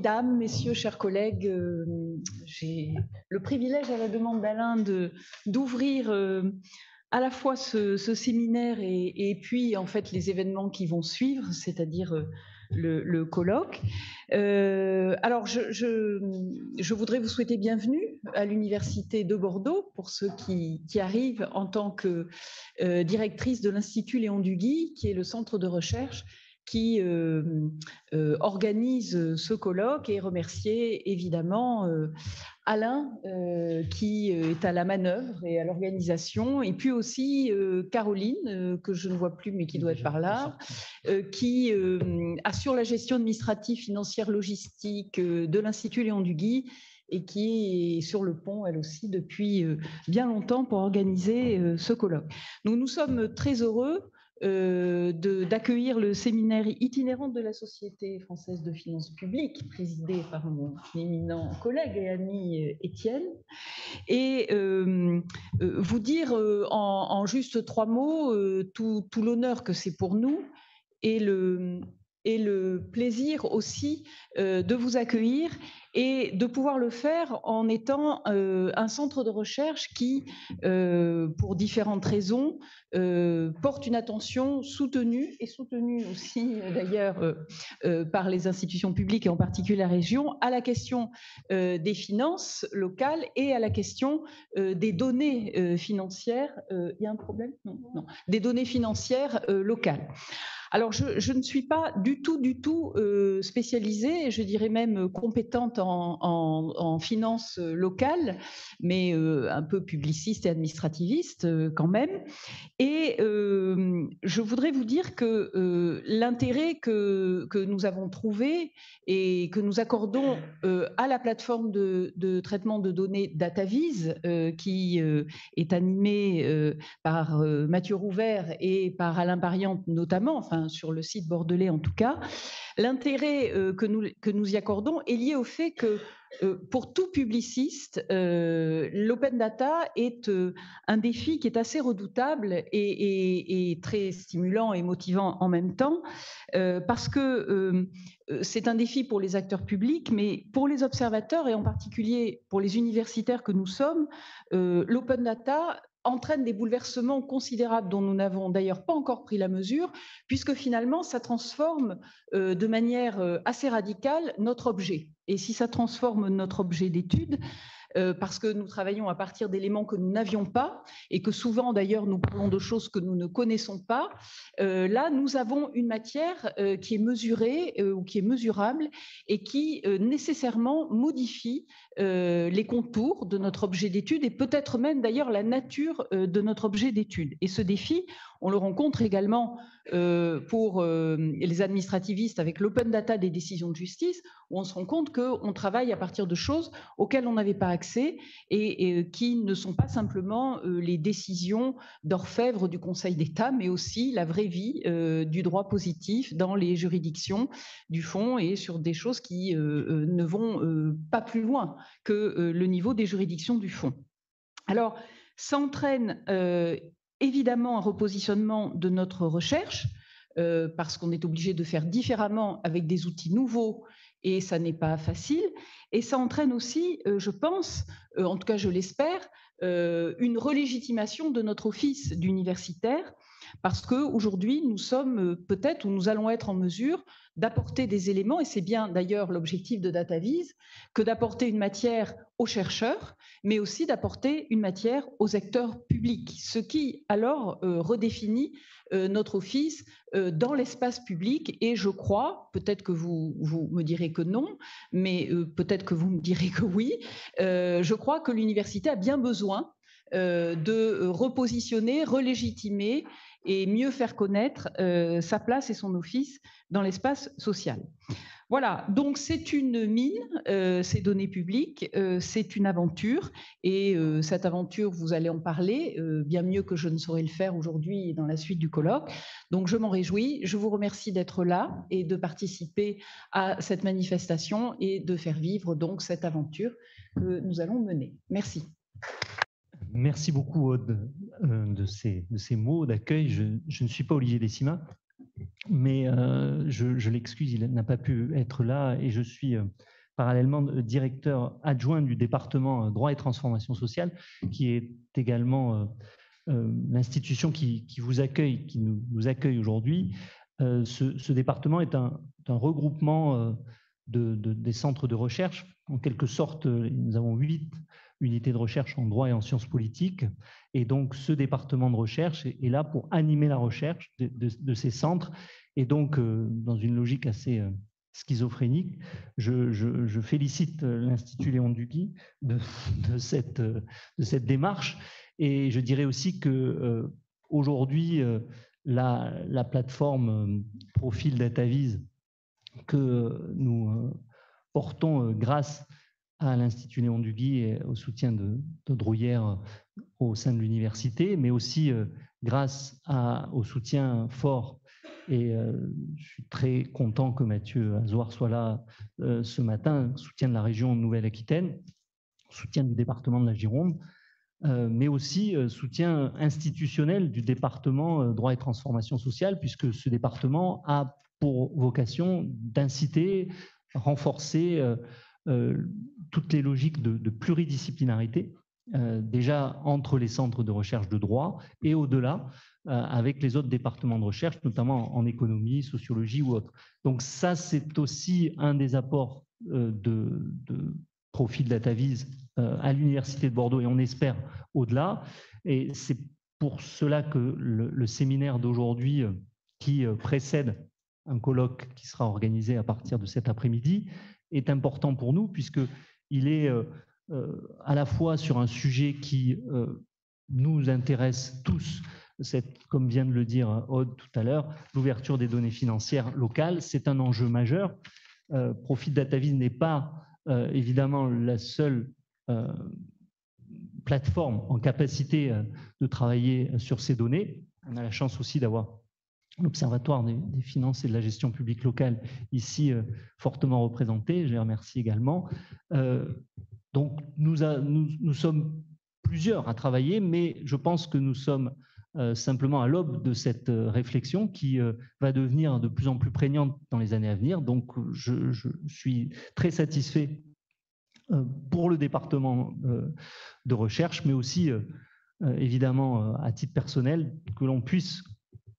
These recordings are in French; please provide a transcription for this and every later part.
Mesdames, Messieurs, chers collègues, j'ai le privilège, à la demande d'Alain, d'ouvrir à la fois ce séminaire et puis en fait les événements qui vont suivre, c'est-à-dire le colloque. Alors je voudrais vous souhaiter bienvenue à l'Université de Bordeaux pour ceux qui arrivent en tant que directrice de l'Institut Léon Duguit, qui est le centre de recherche qui organise ce colloque, et remercier évidemment Alain qui est à la manœuvre et à l'organisation, et puis aussi Caroline, que je ne vois plus mais qui doit être par là, qui assure la gestion administrative, financière, logistique de l'Institut Léon Duguit, et qui est sur le pont, elle aussi, depuis bien longtemps pour organiser ce colloque. Nous sommes très heureux d'accueillir le séminaire itinérant de la Société française de finances publiques, présidé par mon éminent collègue et ami Étienne, et vous dire en juste 3 mots tout l'honneur que c'est pour nous et le plaisir aussi de vous accueillir et de pouvoir le faire en étant un centre de recherche qui, pour différentes raisons, porte une attention soutenue aussi d'ailleurs par les institutions publiques et en particulier la région à la question des finances locales et à la question des données financières. Il y a un problème ? Non. Des données financières locales. Alors, je ne suis pas du tout spécialisée, je dirais même compétente en finances locales, mais un peu publiciste et administrativiste quand même. Et je voudrais vous dire que l'intérêt que nous avons trouvé et que nous accordons à la plateforme de traitement de données DataVis, qui est animée par Mathieu Rouvert et par Alain Bariante notamment, enfin sur le site bordelais en tout cas, l'intérêt que nous y accordons est lié au fait que pour tout publiciste, l'open data est un défi qui est assez redoutable et très stimulant et motivant en même temps, parce que c'est un défi pour les acteurs publics, mais pour les observateurs et en particulier pour les universitaires que nous sommes, l'open data entraîne des bouleversements considérables dont nous n'avons d'ailleurs pas encore pris la mesure, puisque finalement ça transforme de manière assez radicale notre objet. Et si ça transforme notre objet d'étude, parce que nous travaillons à partir d'éléments que nous n'avions pas et que souvent d'ailleurs nous parlons de choses que nous ne connaissons pas, là nous avons une matière qui est mesurée ou qui est mesurable et qui nécessairement modifie les contours de notre objet d'étude et peut-être même d'ailleurs la nature de notre objet d'étude. Et ce défi, on le rencontre également pour les administrativistes avec l'open data des décisions de justice, où on se rend compte qu'on travaille à partir de choses auxquelles on n'avait pas accès et qui ne sont pas simplement les décisions d'orfèvre du Conseil d'État, mais aussi la vraie vie du droit positif dans les juridictions du fond et sur des choses qui ne vont pas plus loin que le niveau des juridictions du fond. Alors, ça entraîne évidemment un repositionnement de notre recherche, parce qu'on est obligé de faire différemment avec des outils nouveaux et ça n'est pas facile. Et ça entraîne aussi, je pense, en tout cas je l'espère, une relégitimation de notre office d'universitaire, parce qu'aujourd'hui nous sommes peut-être, ou nous allons être en mesure d'apporter des éléments, et c'est bien d'ailleurs l'objectif de DataVis, que d'apporter une matière aux chercheurs, mais aussi d'apporter une matière aux acteurs publics, ce qui alors redéfinit notre office dans l'espace public. Et je crois, peut-être que vous me direz que non, mais peut-être que vous me direz que oui, je crois que l'université a bien besoin de repositionner, relégitimer et mieux faire connaître sa place et son office dans l'espace social. Voilà, donc c'est une mine, ces données publiques, c'est une aventure, et cette aventure, vous allez en parler bien mieux que je ne saurais le faire aujourd'hui dans la suite du colloque. Donc je m'en réjouis, je vous remercie d'être là et de participer à cette manifestation et de faire vivre donc cette aventure que nous allons mener. Merci. Merci beaucoup, Aude, de ces mots d'accueil. Je ne suis pas Olivier Décimat, mais je l'excuse, il n'a pas pu être là et je suis parallèlement directeur adjoint du département droit et transformation sociale, qui est également l'institution qui vous accueille, qui nous accueille aujourd'hui. Ce département est un regroupement des centres de recherche. En quelque sorte, nous avons 8 unités de recherche en droit et en sciences politiques. Et donc, ce département de recherche est là pour animer la recherche de ces centres. Et donc, dans une logique assez schizophrénique, je félicite l'Institut Léon Duguy de cette démarche. Et je dirais aussi que aujourd'hui, la plateforme Profil DataVis que nous portons grâce à l'Institut Léon Duguy et au soutien de Drouillère au sein de l'université, mais aussi grâce au soutien fort. Et je suis très content que Mathieu Azoir soit là ce matin, soutien de la région Nouvelle-Aquitaine, soutien du département de la Gironde, mais aussi soutien institutionnel du département droit et transformation sociale, puisque ce département a pour vocation d'inciter, renforcer toutes les logiques de pluridisciplinarité, déjà entre les centres de recherche de droit et au-delà, avec les autres départements de recherche, notamment en économie, sociologie ou autre. Donc ça, c'est aussi un des apports de Profil DataVis à l'Université de Bordeaux, et on espère au-delà. Et c'est pour cela que le séminaire d'aujourd'hui qui précède un colloque qui sera organisé à partir de cet après-midi est important pour nous, puisqu'il est à la fois sur un sujet qui nous intéresse tous, comme vient de le dire Aude tout à l'heure, l'ouverture des données financières locales, c'est un enjeu majeur. Profil DataVis n'est pas évidemment la seule plateforme en capacité de travailler sur ces données. On a la chance aussi d'avoir l'Observatoire des finances et de la gestion publique locale ici fortement représenté. Je les remercie également. Donc nous sommes plusieurs à travailler, mais je pense que nous sommes simplement à l'aube de cette réflexion qui va devenir de plus en plus prégnante dans les années à venir. Donc je suis très satisfait pour le département de recherche, mais aussi évidemment à titre personnel, que l'on puisse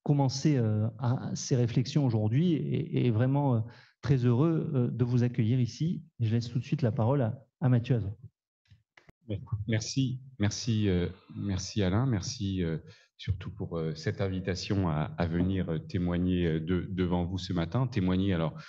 commencer à ces réflexions aujourd'hui, et vraiment très heureux de vous accueillir ici. Je laisse tout de suite la parole à Mathieu Azoir. Merci Alain, merci surtout pour cette invitation à venir témoigner devant vous ce matin. Témoigner, alors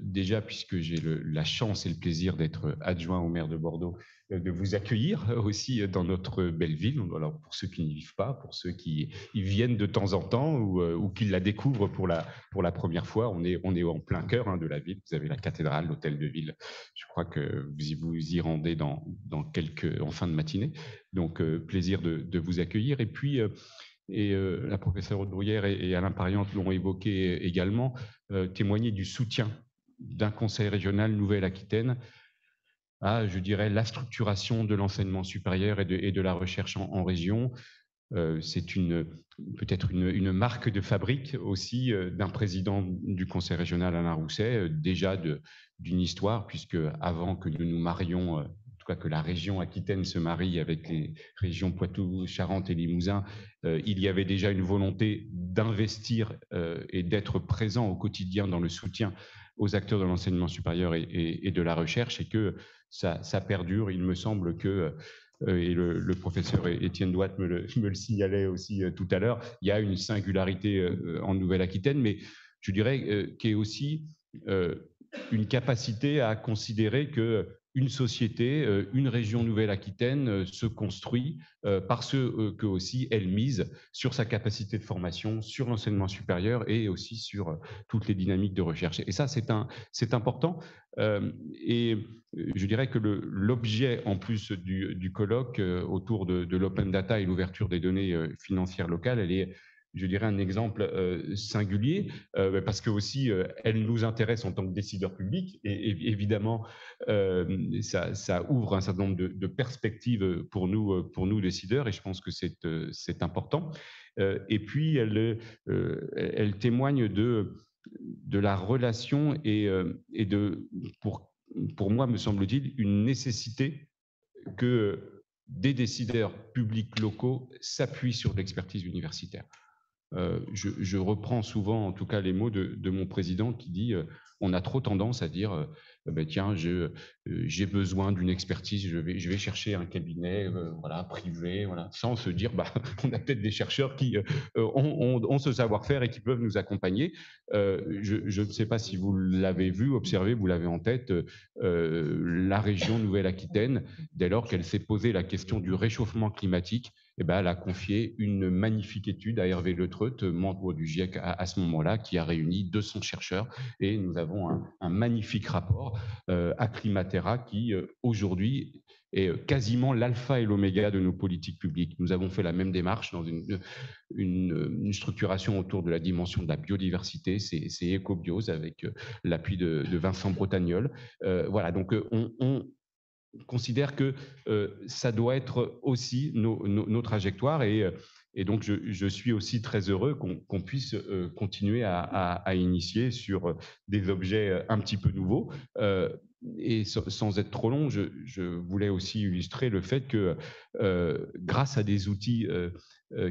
déjà, puisque j'ai la chance et le plaisir d'être adjoint au maire de Bordeaux, de vous accueillir aussi dans notre belle ville. Alors, pour ceux qui n'y vivent pas, pour ceux qui y viennent de temps en temps ou qui la découvrent pour la première fois, on est en plein cœur de la ville. Vous avez la cathédrale, l'hôtel de ville. Je crois que vous y rendez en fin de matinée. Donc, plaisir de vous accueillir. Et puis, la professeure Aude Drouillère et Alain Pariante l'ont évoqué également, témoigner du soutien d'un conseil régional Nouvelle-Aquitaine à, je dirais, la structuration de l'enseignement supérieur et de la recherche en région. C'est peut-être une marque de fabrique aussi d'un président du conseil régional, Alain Rousset, déjà d'une histoire, puisque avant que nous nous marions, en tout cas que la région Aquitaine se marie avec les régions Poitou, Charentes et Limousin, il y avait déjà une volonté d'investir et d'être présent au quotidien dans le soutien aux acteurs de l'enseignement supérieur et de la recherche, et que ça perdure. Il me semble que, et le professeur Étienne Douat me le signalait aussi tout à l'heure, il y a une singularité en Nouvelle-Aquitaine, mais je dirais qu'il y a aussi une capacité à considérer qu'une société, une région Nouvelle-Aquitaine se construit parce que aussi elle mise sur sa capacité de formation, sur l'enseignement supérieur et aussi sur toutes les dynamiques de recherche. Et ça, c'est important. Et je dirais que l'objet, en plus du colloque autour de l'open data et l'ouverture des données financières locales, elle est, je dirais, un exemple singulier, parce que aussi elle nous intéresse en tant que décideurs publics, et évidemment ça ouvre un certain nombre de perspectives pour nous décideurs, et je pense que c'est important. Et puis elle témoigne de la relation et pour pour moi, me semble-t-il, une nécessité que des décideurs publics locaux s'appuient sur l'expertise universitaire. Je reprends souvent, en tout cas, les mots de mon président qui dit on a trop tendance à dire tiens, j'ai besoin d'une expertise, je vais chercher un cabinet voilà, privé, voilà, sans se dire on a peut-être des chercheurs qui ont ce savoir-faire et qui peuvent nous accompagner. Je ne sais pas si vous l'avez vu, observé, vous l'avez en tête, la région Nouvelle-Aquitaine, dès lors qu'elle s'est posé la question du réchauffement climatique, elle a confié une magnifique étude à Hervé Letreut, membre du GIEC à ce moment-là, qui a réuni 200 chercheurs. Et nous avons un magnifique rapport à Climatera qui, aujourd'hui, est quasiment l'alpha et l'oméga de nos politiques publiques. Nous avons fait la même démarche dans une structuration autour de la dimension de la biodiversité, c'est Ecobiose, avec l'appui de Vincent Bretagnol. Voilà, donc on considère que ça doit être aussi nos trajectoires et donc je suis aussi très heureux qu'on puisse continuer à initier sur des objets un petit peu nouveaux. Et sans être trop long, je voulais aussi illustrer le fait que grâce à des outils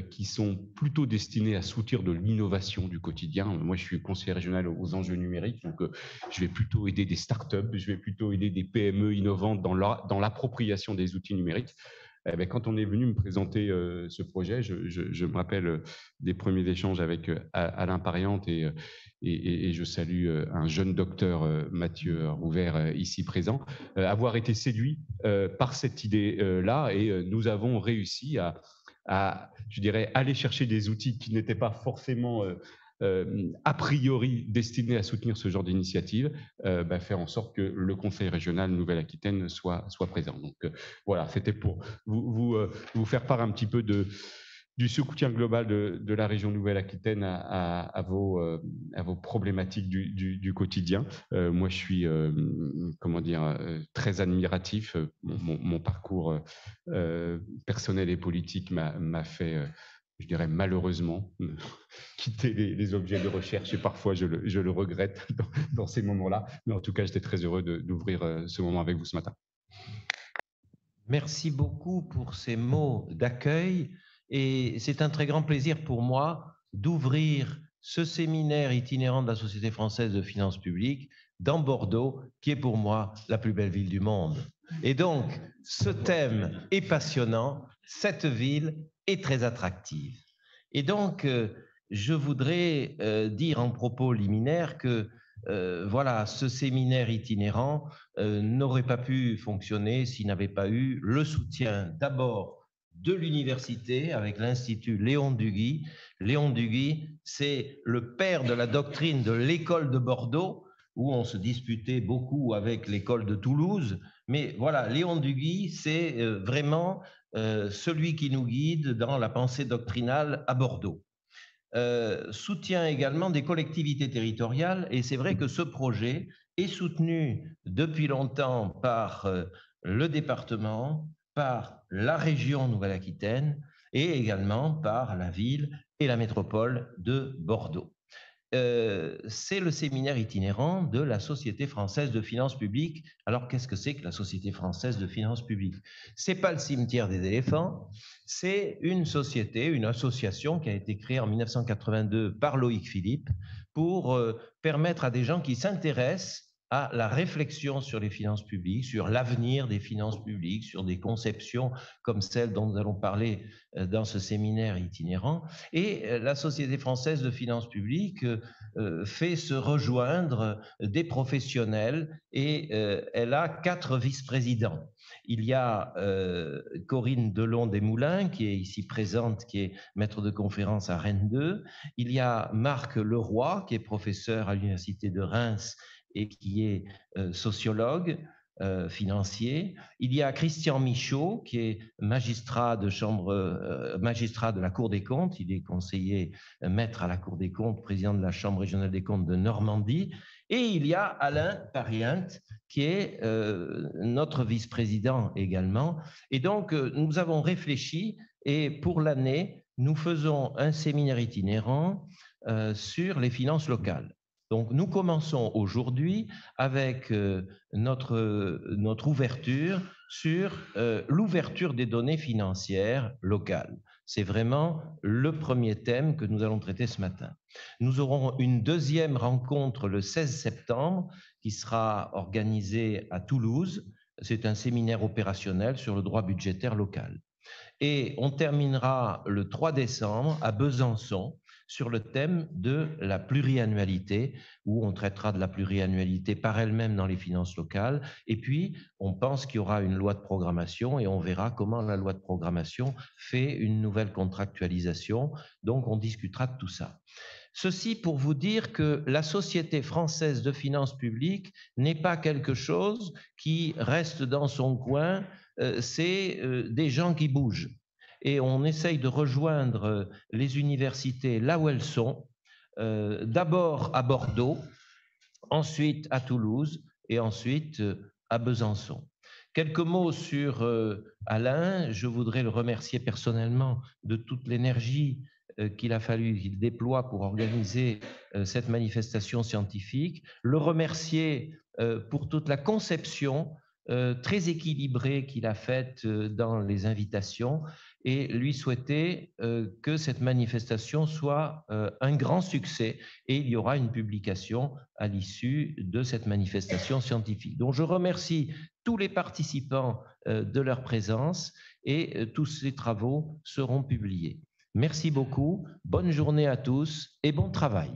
qui sont plutôt destinés à soutenir de l'innovation du quotidien. Moi, je suis conseiller régional aux enjeux numériques, donc je vais plutôt aider des startups, je vais plutôt aider des PME innovantes dans l'appropriation des outils numériques. Quand on est venu me présenter ce projet, je me rappelle des premiers échanges avec Alain Pariante et je salue un jeune docteur, Mathieu Rouvert, ici présent, avoir été séduit par cette idée-là et nous avons réussi à, je dirais, aller chercher des outils qui n'étaient pas forcément a priori destinés à soutenir ce genre d'initiative, faire en sorte que le Conseil régional Nouvelle-Aquitaine soit présent. Donc voilà, c'était pour vous faire part un petit peu du soutien global de la région Nouvelle-Aquitaine à vos problématiques du quotidien. Moi, je suis, très admiratif. Mon parcours personnel et politique m'a fait, je dirais malheureusement, quitter les objets de recherche et parfois je le regrette dans ces moments-là. Mais en tout cas, j'étais très heureux d'ouvrir ce moment avec vous ce matin. Merci beaucoup pour ces mots d'accueil. Et c'est un très grand plaisir pour moi d'ouvrir ce séminaire itinérant de la Société française de finances publiques dans Bordeaux, qui est pour moi la plus belle ville du monde. Et donc, ce thème est passionnant, cette ville est très attractive. Et donc, je voudrais dire en propos liminaire que voilà, ce séminaire itinérant n'aurait pas pu fonctionner s'il n'avait pas eu le soutien d'abord de l'université avec l'Institut Léon Duguy. Léon Duguy, c'est le père de la doctrine de l'école de Bordeaux, où on se disputait beaucoup avec l'école de Toulouse. Mais voilà, Léon Duguy, c'est vraiment celui qui nous guide dans la pensée doctrinale à Bordeaux. Soutien également des collectivités territoriales, et c'est vrai que ce projet est soutenu depuis longtemps par le département, par la région Nouvelle-Aquitaine et également par la ville et la métropole de Bordeaux. C'est le séminaire itinérant de la Société française de finances publiques. Alors, qu'est-ce que c'est que la Société française de finances publiques? C'est pas le cimetière des éléphants, c'est une société, une association qui a été créée en 1982 par Loïc Philippe pour permettre à des gens qui s'intéressent à la réflexion sur les finances publiques, sur l'avenir des finances publiques, sur des conceptions comme celles dont nous allons parler dans ce séminaire itinérant. Et la Société française de finances publiques fait se rejoindre des professionnels et elle a 4 vice-présidents. Il y a Corinne Delon-Desmoulins, qui est ici présente, qui est maître de conférence à Rennes 2. Il y a Marc Leroy, qui est professeur à l'Université de Reims et qui est sociologue financier. Il y a Christian Michaud, qui est magistrat de la Cour des comptes. Il est conseiller maître à la Cour des comptes, président de la Chambre régionale des comptes de Normandie. Et il y a Alain Pariante, qui est notre vice-président également. Et donc, nous avons réfléchi et pour l'année, nous faisons un séminaire itinérant sur les finances locales. Donc, nous commençons aujourd'hui avec notre ouverture sur l'ouverture des données financières locales. C'est vraiment le premier thème que nous allons traiter ce matin. Nous aurons une deuxième rencontre le 16 septembre qui sera organisée à Toulouse. C'est un séminaire opérationnel sur le droit budgétaire local. Et on terminera le 3 décembre à Besançon sur le thème de la pluriannualité, où on traitera de la pluriannualité par elle-même dans les finances locales. Et puis, on pense qu'il y aura une loi de programmation et on verra comment la loi de programmation fait une nouvelle contractualisation. Donc, on discutera de tout ça. Ceci pour vous dire que la Société française de finances publiques n'est pas quelque chose qui reste dans son coin, c'est des gens qui bougent. Et on essaye de rejoindre les universités là où elles sont, d'abord à Bordeaux, ensuite à Toulouse et ensuite à Besançon. Quelques mots sur Alain. Je voudrais le remercier personnellement de toute l'énergie qu'il a fallu qu'il déploie pour organiser cette manifestation scientifique, le remercier pour toute la conception très équilibrée qu'il a faite dans les invitations et lui souhaiter que cette manifestation soit un grand succès et il y aura une publication à l'issue de cette manifestation scientifique. Donc je remercie tous les participants de leur présence et tous ces travaux seront publiés. Merci beaucoup, bonne journée à tous et bon travail.